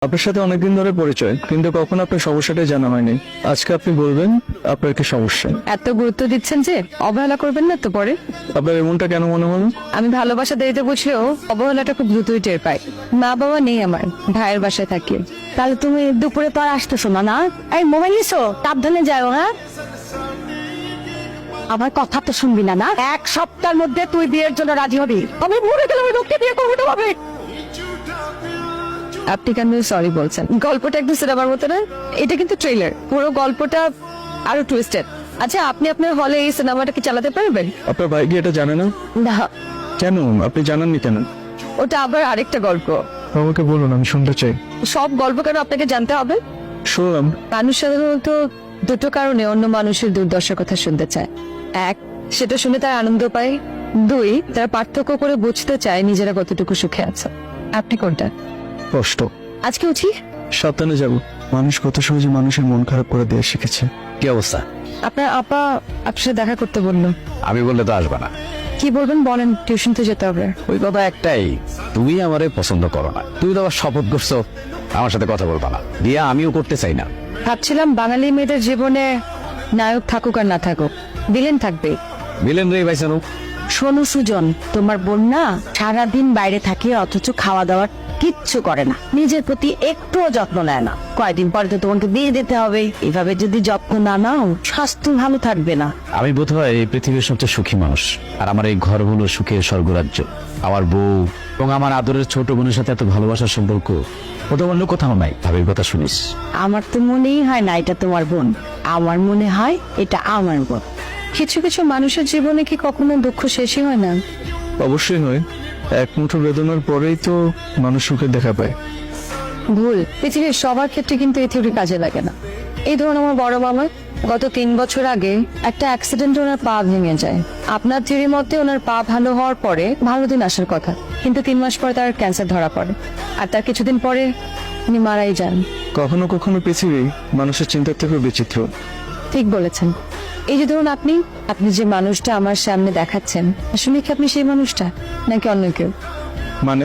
আপনার সাথে অনেকদিন ধরে পরিচয়, কিন্তু কখনো আপনার সমস্যাটাই জানা হয়নি। আজকে আপনি বলবেন আপনার কি সমস্যা। এত গুরুত্ব দিচ্ছেন যে অবহেলা করবেন না তো পরে। আপনার এমনটা কেন মনে হলো? আমি ভালোবাসা দেরিতে বুঝলেও অবহেলাটা খুব দ্রুতই টের পাই। মা বাবা নেই আমার, ভাইয়ের বাসায় থাকি। তাহলে তুমি দুপুরে তো আর আসতেছো না না? এই মোবাইল নিছো, সাবধানে যাও। হ্যাঁ, আমার কথা তো শুনবি না না? এক সপ্তাহের মধ্যে তুই বিয়ের জন্য রাজি হবি। আমি মরে গেলে ওই লোককে বিয়ে করবো হবে। আপনি কেন সরি বলছেন? গল্পটা একদম সিনেমার মতো না? এটা কিন্তু ট্রেলার, পুরো গল্পটা আরো টুইস্টেড। আচ্ছা, আপনি আপনার হলে এই সিনেমাটা কি চালাতে পারবেন? আপনার ভাই কি এটা জানে না? না, কেন আপনি জানাননি কেন? ওটা আবার আরেকটা গল্প। আমাকে বলুন, আমি শুনতে চাই। সব গল্প কেন আপনাকে জানতে হবে? শুনলাম। মানুষ সাধারণত দুটো কারণে অন্য মানুষের দুর্দশার কথা শুনতে চায়। এক, সেটা শুনে তার আনন্দ পায়। দুই, তার পার্থক্য করে বুঝতে চায় নিজেরা কতটুকু সুখে আছে। আপনি কোনটা? কষ্ট। আজকে উঠি। সাবধানে যাব। মানুষ কত সহজে মানুষের মন খারাপ করে দিয়ে শিখেছে। কি অবস্থা? আপনার আপা আপনার সাথে দেখা করতে বললো। আমি বললে তো আসবে না। কি বলবেন বলেন, টিউশন তো যেতে হবে। ওই কথা একটাই, তুমি আমারে পছন্দ করো না। তুমি তো আবার শপথ করছো আমার সাথে কথা বলবা না। বিয়ে আমিও করতে চাই না। ভাবছিলাম বাঙালি মেয়েদের জীবনে নায়ক থাকুক আর না থাকুক, ভিলেন থাকবে। মিলেন রে ভাইসানু। শোনো সুজন, তোমার বোন না সারাদিন বাইরে থাকে, অথচ খাওয়া দাওয়ার কিচ্ছু করে না, নিজের প্রতি একটুও যত্ন নেয় না। কয়দিন পরে তো তোমাকে বিয়ে দিতে হবে। এভাবে যদি যত্ন না নাও, স্বাস্থ্য ভালো থাকবে না। আমি বোধহয় এই পৃথিবীর সবচেয়ে সুখী মানুষ, আর আমার এই ঘর হলো সুখের স্বর্গরাজ্য। আমার বউ এবং আমার আদরের ছোট বোনের সাথে এত ভালোবাসার সম্পর্ক ও তো অন্য কোথাও নাই। ভাবির কথা শুনিস? আমার তো মনেই হয় না এটা তোমার বোন, আমার মনে হয় এটা আমার বোন। কিছু কিছু মানুষের জীবনে কি কখনো দুঃখ শেষই হয় না? অবশ্যই নয়, এক মুঠো বেদনার পরেই তো মানুষ সুখের দেখা পায়। ভুল। পৃথিবীর সবার ক্ষেত্রে কিন্তু এই থিওরি কাজে লাগে না। এই ধরুন আমার বড় মামা গত 3 বছর আগে একটা অ্যাক্সিডেন্টে ওনার পা ভেঙে যায়। আপনার থিওরি মতে ওনার পা ভালো হওয়ার পরে ভালো দিন আসার কথা, কিন্তু 3 মাস পরে তার ক্যান্সার ধরা পড়ে, আর তার কিছুদিন পরে উনি মারাই যান। কখনো কখনো পৃথিবী মানুষের চিন্তার থেকেও বিচিত্র। ঠিক বলেছেন। এই যে ধরুন আপনি আপনি যে মানুষটা আমার সামনে দেখাচ্ছেন, আসলে কি আপনি সেই মানুষটা নাকি অন্য কেউ? মানে